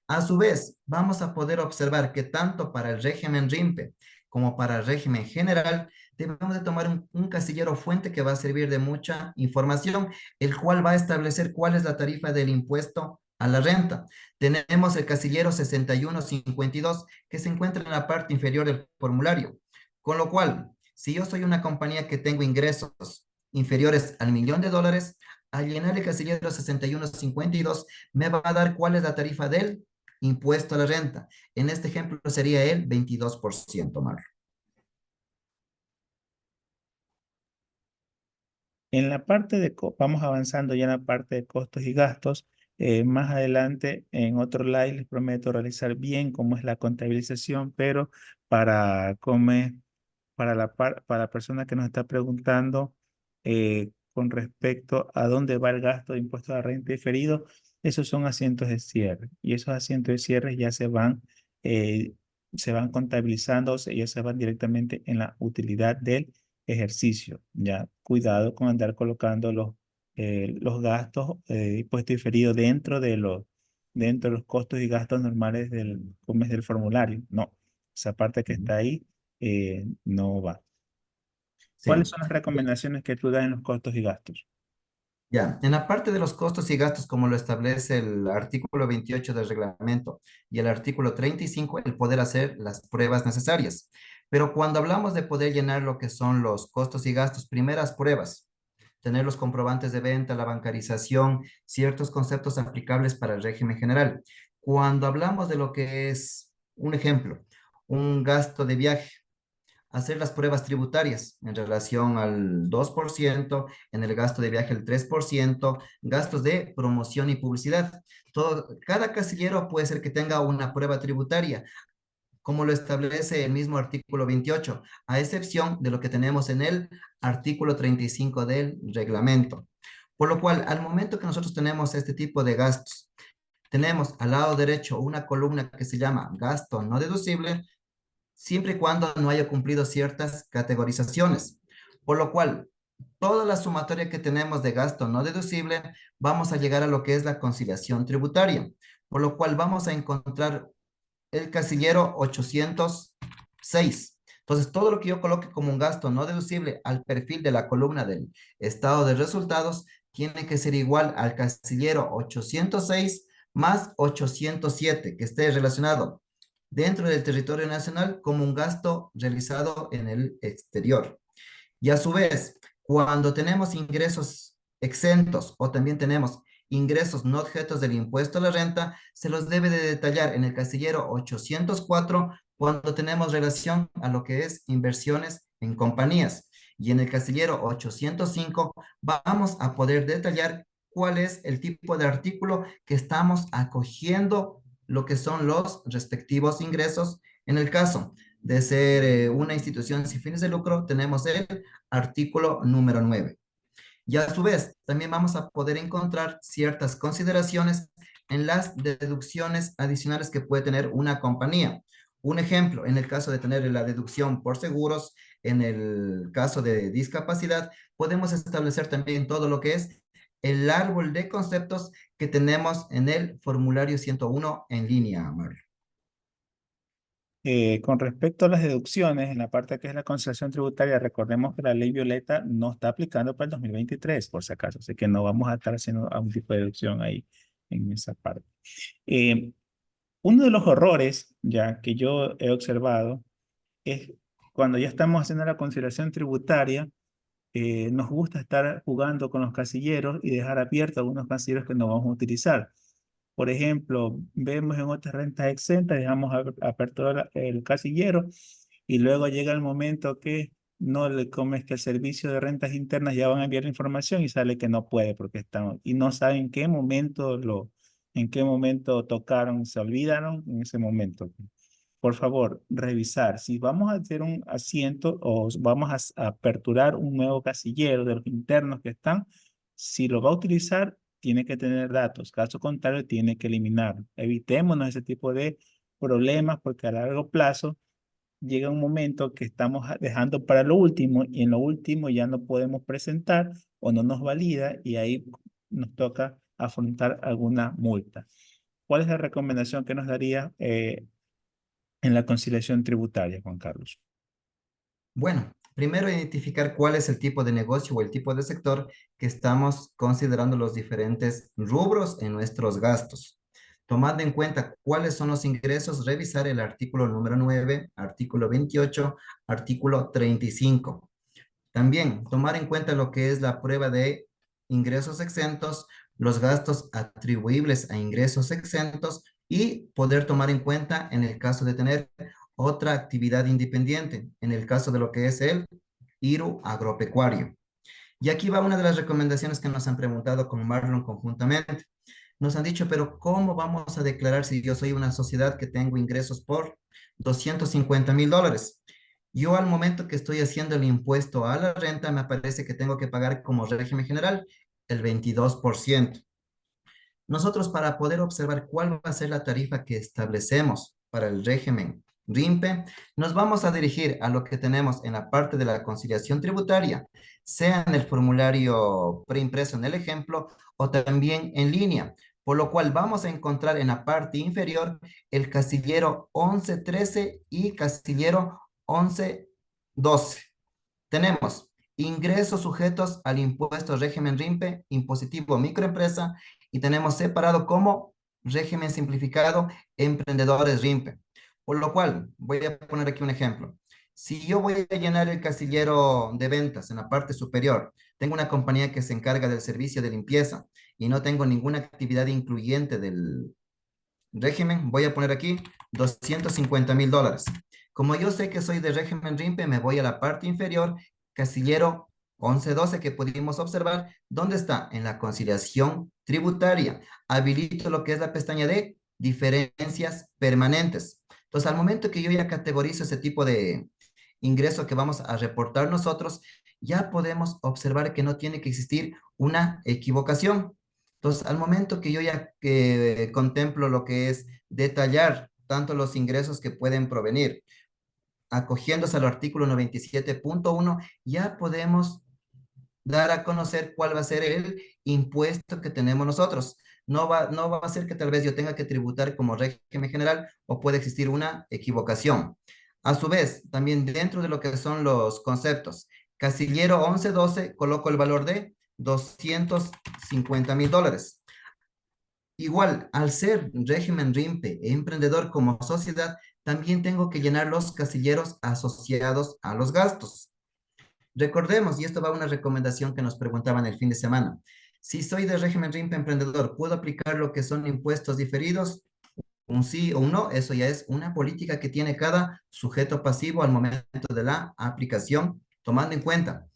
A su vez, vamos a poder observar que tanto para el régimen RIMPE como para el régimen general, debemos de tomar un casillero fuente que va a servir de mucha información, el cual va a establecer cuál es la tarifa del impuesto a la renta. Tenemos el casillero 6152 que se encuentra en la parte inferior del formulario. Con lo cual, si yo soy una compañía que tengo ingresos inferiores al $1.000.000, al llenar el casillero 6152 me va a dar cuál es la tarifa del impuesto a la renta. En este ejemplo sería el 22%, Marlon. Vamos avanzando ya en la parte de costos y gastos. Más adelante, en otro slide, les prometo realizar bien cómo es la contabilización, pero para, para la persona que nos está preguntando con respecto a dónde va el gasto de impuestos a la renta diferido, esos son asientos de cierre. Y esos asientos de cierre ya se van contabilizando, o sea, ya se van directamente en la utilidad del ejercicio. Ya, cuidado con andar colocando los gastos de impuesto diferido dentro de los costos y gastos normales como es del formulario. No, esa parte que está ahí no va. Sí. ¿Cuáles son las recomendaciones que tú das en los costos y gastos? Ya, en la parte de los costos y gastos, como lo establece el artículo 28 del reglamento y el artículo 35, el poder hacer las pruebas necesarias. Pero cuando hablamos de poder llenar lo que son los costos y gastos, primeras pruebas, tener los comprobantes de venta, la bancarización, ciertos conceptos aplicables para el régimen general. Cuando hablamos de lo que es, un ejemplo, un gasto de viaje, hacer las pruebas tributarias en relación al 2%, en el gasto de viaje el 3%, gastos de promoción y publicidad. Todo, cada casillero puede ser que tenga una prueba tributaria, como lo establece el mismo artículo 28, a excepción de lo que tenemos en el artículo 35 del reglamento. Por lo cual, al momento que nosotros tenemos este tipo de gastos, tenemos al lado derecho una columna que se llama gasto no deducible, siempre y cuando no haya cumplido ciertas categorizaciones. Por lo cual, toda la sumatoria que tenemos de gasto no deducible, vamos a llegar a lo que es la conciliación tributaria. Por lo cual, vamos a encontrar el casillero 806. Entonces, todo lo que yo coloque como un gasto no deducible al perfil de la columna del estado de resultados tiene que ser igual al casillero 806 más 807, que esté relacionado dentro del territorio nacional como un gasto realizado en el exterior. Y a su vez, cuando tenemos ingresos exentos o también tenemos ingresos no objetos del impuesto a la renta, se los debe de detallar en el casillero 804 cuando tenemos relación a lo que es inversiones en compañías. Y en el casillero 805 vamos a poder detallar cuál es el tipo de artículo que estamos acogiendo lo que son los respectivos ingresos. En el caso de ser una institución sin fines de lucro, tenemos el artículo número 9. Y a su vez, también vamos a poder encontrar ciertas consideraciones en las deducciones adicionales que puede tener una compañía. Un ejemplo, en el caso de tener la deducción por seguros, en el caso de discapacidad, podemos establecer también todo lo que es el árbol de conceptos que tenemos en el formulario 101 en línea, Mario. Con respecto a las deducciones, en la parte que es la conciliación tributaria, recordemos que la ley Violeta no está aplicando para el 2023, por si acaso, así que no vamos a estar haciendo algún tipo de deducción ahí en esa parte. Eh, Uno de los horrores ya que yo he observado es cuando ya estamos haciendo la conciliación tributaria, nos gusta estar jugando con los casilleros y dejar abiertos algunos casilleros que no vamos a utilizar. Por ejemplo, vemos en otras rentas exentas, dejamos aperto el casillero y luego llega el momento que no le comes que el servicio de rentas internas ya van a enviar la información y sale que no puede porque están y no saben en qué momento tocaron, se olvidaron en ese momento. Por favor, revisar si vamos a hacer un asiento o vamos a aperturar un nuevo casillero de los internos que están, si lo va a utilizar, tiene que tener datos. Caso contrario, tiene que eliminarlo. Evitémonos ese tipo de problemas porque a largo plazo llega un momento que estamos dejando para lo último y en lo último ya no podemos presentar o no nos valida y ahí nos toca afrontar alguna multa. ¿Cuál es la recomendación que nos daría en la conciliación tributaria, Juan Carlos? Bueno, primero identificar cuál es el tipo de negocio o el tipo de sector que estamos considerando los diferentes rubros en nuestros gastos. Tomando en cuenta cuáles son los ingresos, revisar el artículo número 9, artículo 28, artículo 35. También tomar en cuenta lo que es la prueba de ingresos exentos, los gastos atribuibles a ingresos exentos y poder tomar en cuenta en el caso de tener otra actividad independiente, en el caso de lo que es el IRU agropecuario. Y aquí va una de las recomendaciones que nos han preguntado con Marlon conjuntamente. Nos han dicho, pero ¿cómo vamos a declarar si yo soy una sociedad que tengo ingresos por $250,000? Yo al momento que estoy haciendo el impuesto a la renta, me parece que tengo que pagar como régimen general el 22%. Nosotros para poder observar cuál va a ser la tarifa que establecemos para el régimen RIMPE, nos vamos a dirigir a lo que tenemos en la parte de la conciliación tributaria, sea en el formulario preimpreso en el ejemplo o también en línea, por lo cual vamos a encontrar en la parte inferior el casillero 1113 y casillero 1112. Tenemos ingresos sujetos al impuesto régimen RIMPE, impositivo microempresa, y tenemos separado como régimen simplificado emprendedores RIMPE. Por lo cual, voy a poner aquí un ejemplo. Si yo voy a llenar el casillero de ventas en la parte superior, tengo una compañía que se encarga del servicio de limpieza y no tengo ninguna actividad incluyente régimen, voy a poner aquí $250,000. Como yo sé que soy de régimen RIMPE, me voy a la parte inferior, casillero 1112 que pudimos observar. ¿Dónde está? En la conciliación tributaria. Habilito lo que es la pestaña de diferencias permanentes. Entonces, al momento que yo ya categorizo ese tipo de ingreso que vamos a reportar nosotros, ya podemos observar que no tiene que existir una equivocación. Entonces, al momento que yo ya contemplo lo que es detallar tanto los ingresos que pueden provenir, acogiéndose al artículo 97.1, ya podemos dar a conocer cuál va a ser el impuesto que tenemos nosotros. No va a ser que tal vez yo tenga que tributar como régimen general o puede existir una equivocación. A su vez, también dentro de lo que son los conceptos, casillero 1112, coloco el valor de $250,000. Igual, al ser régimen RIMPE e emprendedor como sociedad, también tengo que llenar los casilleros asociados a los gastos. Recordemos, y esto va a una recomendación que nos preguntaban el fin de semana, si soy de régimen RIMPE emprendedor, ¿puedo aplicar lo que son impuestos diferidos? Un sí o un no, eso ya es una política que tiene cada sujeto pasivo al momento de la aplicación, tomando en cuenta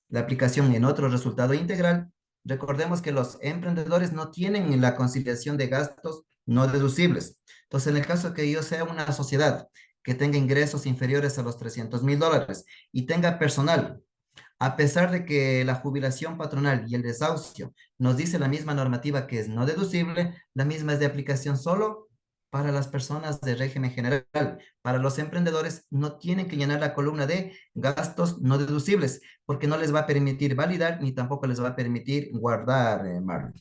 la aplicación en otro resultado integral. Recordemos que los emprendedores no tienen la conciliación de gastos no deducibles. Entonces, en el caso que yo sea una sociedad que tenga ingresos inferiores a los $300,000 y tenga personal, a pesar de que la jubilación patronal y el desahucio nos dice la misma normativa que es no deducible, la misma es de aplicación solo para las personas de régimen general. Para los emprendedores no tienen que llenar la columna de gastos no deducibles porque no les va a permitir validar ni tampoco les va a permitir guardar, Marlon.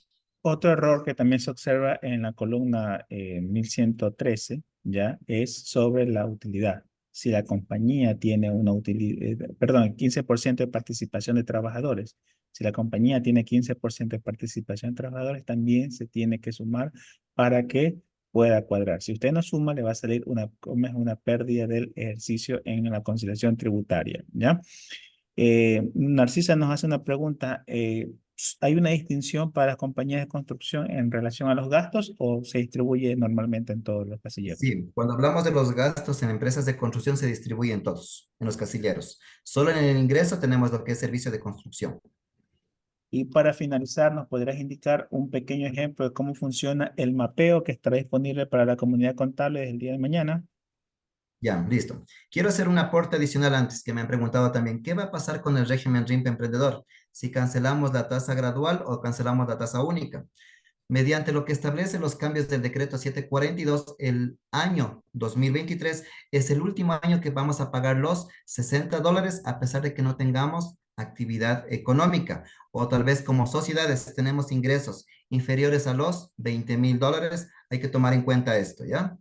Otro error que también se observa en la columna 1113, ¿ya? Es sobre la utilidad. Si la compañía tiene una utilidad, perdón, 15% de participación de trabajadores. Si la compañía tiene 15% de participación de trabajadores, también se tiene que sumar para que pueda cuadrar. Si usted no suma, le va a salir una pérdida del ejercicio en la conciliación tributaria, ¿ya? Narcisa nos hace una pregunta. ¿Hay una distinción para las compañías de construcción en relación a los gastos o se distribuye normalmente en todos los casilleros? Sí, cuando hablamos de los gastos en empresas de construcción se distribuyen todos en los casilleros. Solo en el ingreso tenemos lo que es servicio de construcción. Y para finalizar, ¿nos podrías indicar un pequeño ejemplo de cómo funciona el mapeo que estará disponible para la comunidad contable desde el día de mañana? Ya, listo. Quiero hacer un aporte adicional antes, que me han preguntado también, ¿qué va a pasar con el régimen RIMP emprendedor? Si cancelamos la tasa gradual o cancelamos la tasa única. Mediante lo que establece los cambios del decreto 742, el año 2023 es el último año que vamos a pagar los $60 a pesar de que no tengamos actividad económica o tal vez como sociedades tenemos ingresos inferiores a los $20,000. Hay que tomar en cuenta esto, ¿ya?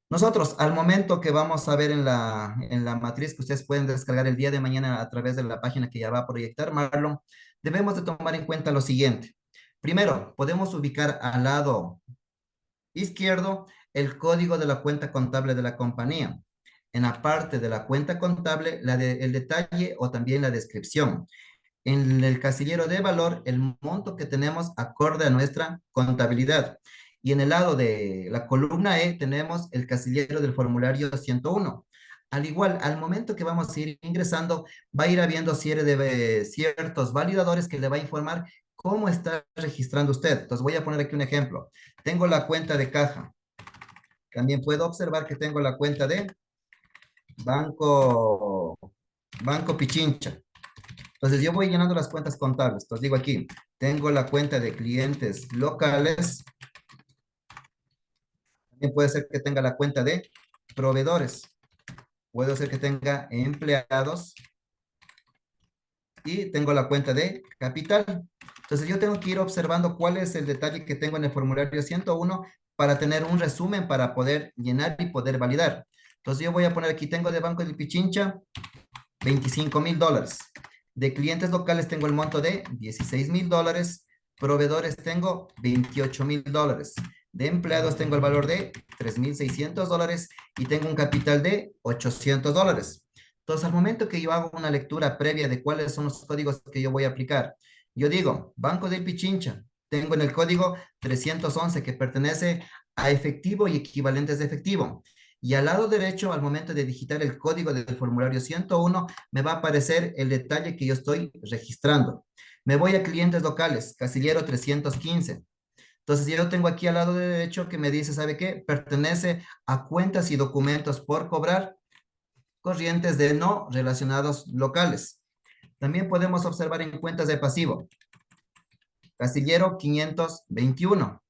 Nosotros, al momento que vamos a ver en la matriz que ustedes pueden descargar el día de mañana a través de la página que ya va a proyectar Marlon, debemos de tomar en cuenta lo siguiente. Primero, podemos ubicar al lado izquierdo el código de la cuenta contable de la compañía. En la parte de la cuenta contable, el detalle o también la descripción. En el casillero de valor, el monto que tenemos acorde a nuestra contabilidad. Y en el lado de la columna E tenemos el casillero del formulario 101. Al igual, al momento que vamos a ir ingresando, va a ir habiendo ciertos validadores que le va a informar cómo está registrando usted. Entonces voy a poner aquí un ejemplo. Tengo la cuenta de caja. También puedo observar que tengo la cuenta de Banco, Banco Pichincha. Entonces yo voy llenando las cuentas contables. Entonces digo aquí, tengo la cuenta de clientes locales. También puede ser que tenga la cuenta de proveedores. Puede ser que tenga empleados. Y tengo la cuenta de capital. Entonces yo tengo que ir observando cuál es el detalle que tengo en el formulario 101 para tener un resumen para poder llenar y poder validar. Entonces yo voy a poner aquí, tengo de Banco de Pichincha $25,000. De clientes locales tengo el monto de $16,000. Proveedores tengo $28,000. De empleados tengo el valor de $3,600 y tengo un capital de $800. Entonces, al momento que yo hago una lectura previa de cuáles son los códigos que yo voy a aplicar, yo digo, Banco del Pichincha, tengo en el código 311 que pertenece a efectivo y equivalentes de efectivo. Y al lado derecho, al momento de digitar el código del formulario 101, me va a aparecer el detalle que yo estoy registrando. Me voy a clientes locales, casillero 315. Entonces yo tengo aquí al lado derecho que me dice, ¿sabe qué? Pertenece a cuentas y documentos por cobrar corrientes de no relacionados locales. También podemos observar en cuentas de pasivo, casillero 521,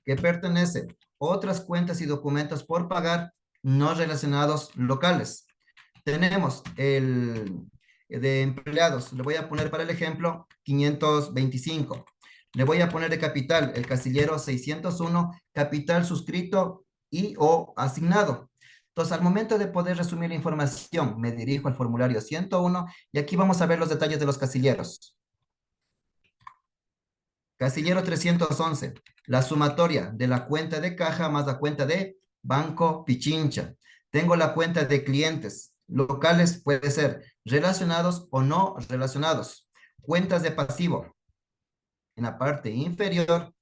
que pertenece a otras cuentas y documentos por pagar no relacionados locales. Tenemos el de empleados, le voy a poner para el ejemplo 525. Le voy a poner de capital el casillero 601, capital suscrito y o asignado. Entonces, al momento de poder resumir la información, me dirijo al formulario 101 y aquí vamos a ver los detalles de los casilleros. Casillero 311, la sumatoria de la cuenta de caja más la cuenta de Banco Pichincha. Tengo la cuenta de clientes locales, puede ser relacionados o no relacionados. Cuentas de pasivo. En la parte inferior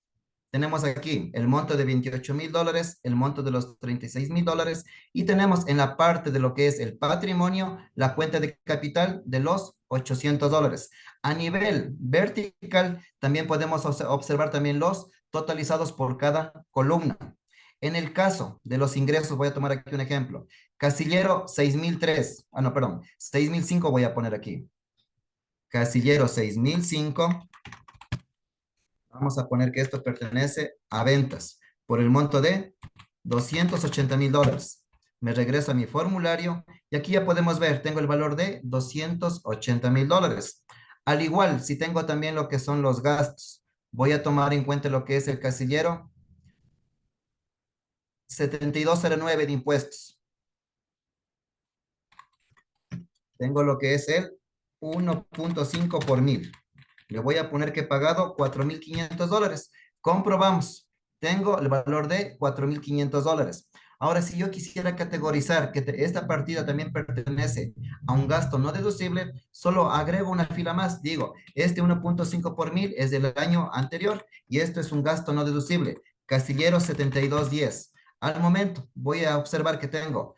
tenemos aquí el monto de $28,000, el monto de los $36,000 y tenemos en la parte de lo que es el patrimonio la cuenta de capital de los $800. A nivel vertical también podemos observar también los totalizados por cada columna. En el caso de los ingresos, voy a tomar aquí un ejemplo. Casillero 6003, no, perdón, 6005 voy a poner aquí. Casillero 6005. Vamos a poner que esto pertenece a ventas por el monto de $280,000. Me regreso a mi formulario y aquí ya podemos ver, tengo el valor de $280,000. Al igual, si tengo también lo que son los gastos, voy a tomar en cuenta lo que es el casillero 7209 de impuestos. Tengo lo que es el 1.5 por mil. Le voy a poner que he pagado $4,500. Comprobamos. Tengo el valor de $4,500. Ahora, si yo quisiera categorizar que esta partida también pertenece a un gasto no deducible, solo agrego una fila más. Digo, este 1.5 por mil es del año anterior y esto es un gasto no deducible. Casillero 7210. Al momento, voy a observar que tengo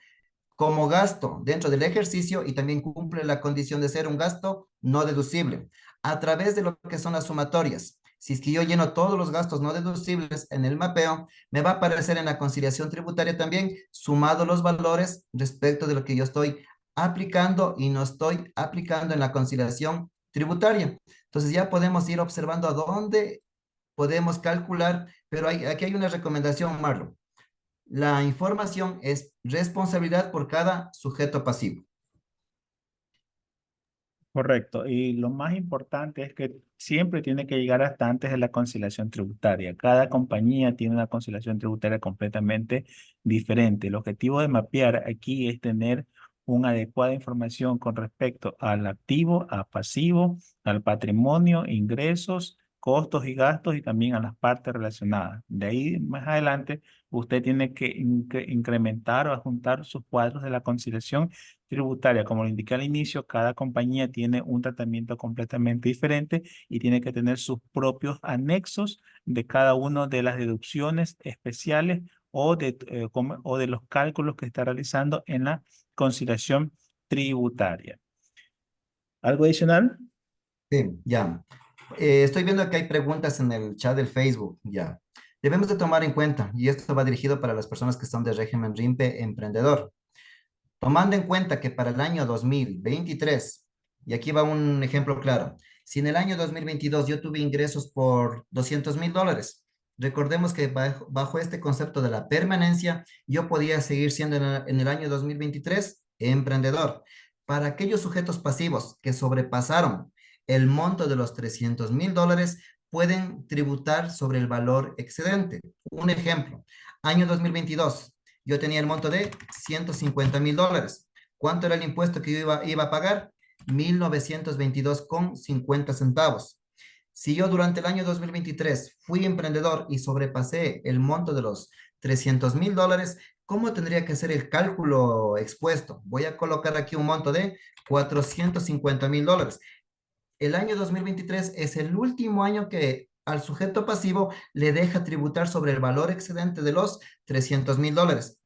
como gasto dentro del ejercicio y también cumple la condición de ser un gasto no deducible. A través de lo que son las sumatorias, si es que yo lleno todos los gastos no deducibles en el mapeo, me va a aparecer en la conciliación tributaria también sumado los valores respecto de lo que yo estoy aplicando y no estoy aplicando en la conciliación tributaria. Entonces ya podemos ir observando a dónde podemos calcular, pero aquí hay una recomendación, Marlon. La información es responsabilidad por cada sujeto pasivo. Correcto. Y lo más importante es que siempre tiene que llegar hasta antes de la conciliación tributaria. Cada compañía tiene una conciliación tributaria completamente diferente. El objetivo de mapear aquí es tener una adecuada información con respecto al activo, a pasivo, al patrimonio, ingresos, costos y gastos y también a las partes relacionadas. De ahí más adelante, usted tiene que incrementar o adjuntar sus cuadros de la conciliación tributaria. Como lo indiqué al inicio, cada compañía tiene un tratamiento completamente diferente y tiene que tener sus propios anexos de cada una de las deducciones especiales o de los cálculos que está realizando en la conciliación tributaria. ¿Algo adicional? Sí, ya. Estoy viendo que hay preguntas en el chat del Facebook, ya. Debemos de tomar en cuenta, y esto va dirigido para las personas que son de régimen RIMPE emprendedor. Tomando en cuenta que para el año 2023, y aquí va un ejemplo claro, si en el año 2022 yo tuve ingresos por $200,000, recordemos que bajo este concepto de la permanencia, yo podía seguir siendo en el año 2023 emprendedor. Para aquellos sujetos pasivos que sobrepasaron el monto de los $300,000, pueden tributar sobre el valor excedente. Un ejemplo, año 2022 yo tenía el monto de $150,000. ¿Cuánto era el impuesto que yo iba a pagar? 1,922,50 centavos. Si yo durante el año 2023 fui emprendedor y sobrepasé el monto de los $300,000, ¿cómo tendría que ser el cálculo expuesto? Voy a colocar aquí un monto de $450,000. El año 2023 es el último año que al sujeto pasivo le deja tributar sobre el valor excedente de los $300,000,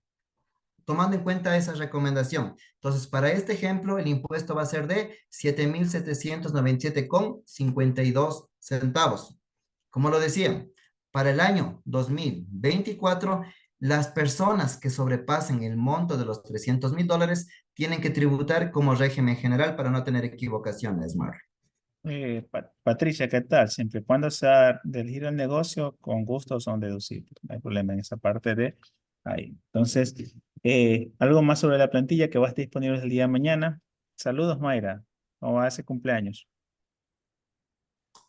tomando en cuenta esa recomendación. Entonces, para este ejemplo, el impuesto va a ser de 7,797,52 centavos. Como lo decía, para el año 2024, las personas que sobrepasen el monto de los $300,000 tienen que tributar como régimen general para no tener equivocaciones, Mar. Patricia, ¿qué tal? Siempre y cuando sea del giro del negocio, con gusto son deducibles. No hay problema en esa parte de ahí. Entonces, algo más sobre la plantilla que va a estar disponible el día de mañana. Saludos, Mayra. ¿Cómo va ese cumpleaños?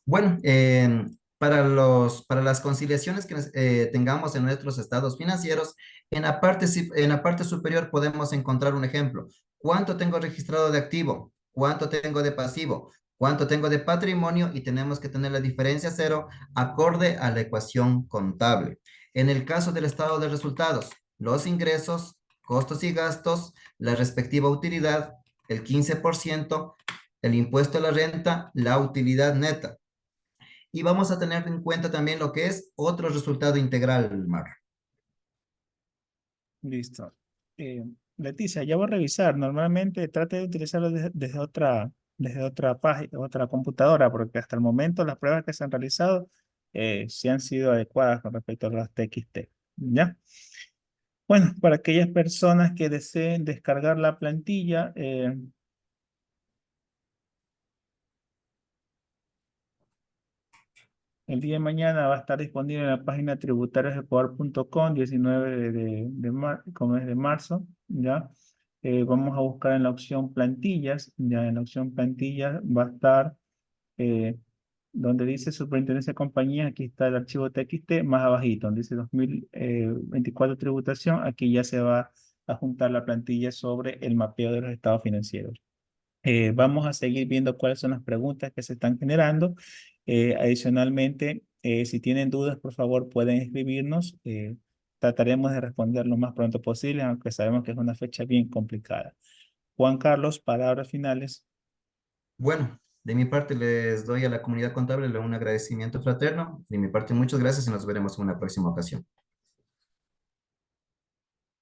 Bueno, para las conciliaciones que tengamos en nuestros estados financieros, en la parte superior podemos encontrar un ejemplo. ¿Cuánto tengo registrado de activo? ¿Cuánto tengo de pasivo? ¿Cuánto tengo de patrimonio? Y tenemos que tener la diferencia cero acorde a la ecuación contable. En el caso del estado de resultados, los ingresos, costos y gastos, la respectiva utilidad, el 15%, el impuesto a la renta, la utilidad neta. Y vamos a tener en cuenta también lo que es otro resultado integral, Mar. Listo. Eh, Leticia, ya voy a revisar. Normalmente trate de utilizarlo desde otra página, otra computadora, porque hasta el momento las pruebas que se han realizado sí han sido adecuadas con respecto a las TXT. ¿Ya? Bueno, para aquellas personas que deseen descargar la plantilla, el día de mañana va a estar disponible en la página tributariosdeecuador.com, 19 como es de marzo, ¿ya? Vamos a buscar en la opción plantillas, ya en la opción plantillas va a estar eh, donde dice Superintendencia de Compañías, aquí está el archivo TXT, más abajito, donde dice 2024 tributación, aquí ya se va a juntar la plantilla sobre el mapeo de los estados financieros. Vamos a seguir viendo cuáles son las preguntas que se están generando. Adicionalmente, si tienen dudas, por favor, pueden escribirnos. Trataremos de responder lo más pronto posible, aunque sabemos que es una fecha bien complicada. Juan Carlos, palabras finales. Bueno, de mi parte les doy a la comunidad contable un agradecimiento fraterno. De mi parte, muchas gracias y nos veremos en una próxima ocasión.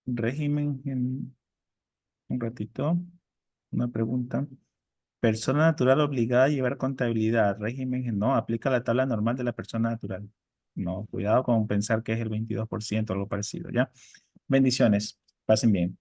Régimen, en un ratito. Una pregunta. Persona natural obligada a llevar contabilidad. Régimen, no, aplica la tabla normal de la persona natural. No, cuidado con pensar que es el 22% o algo parecido, ¿ya? Bendiciones. Pasen bien.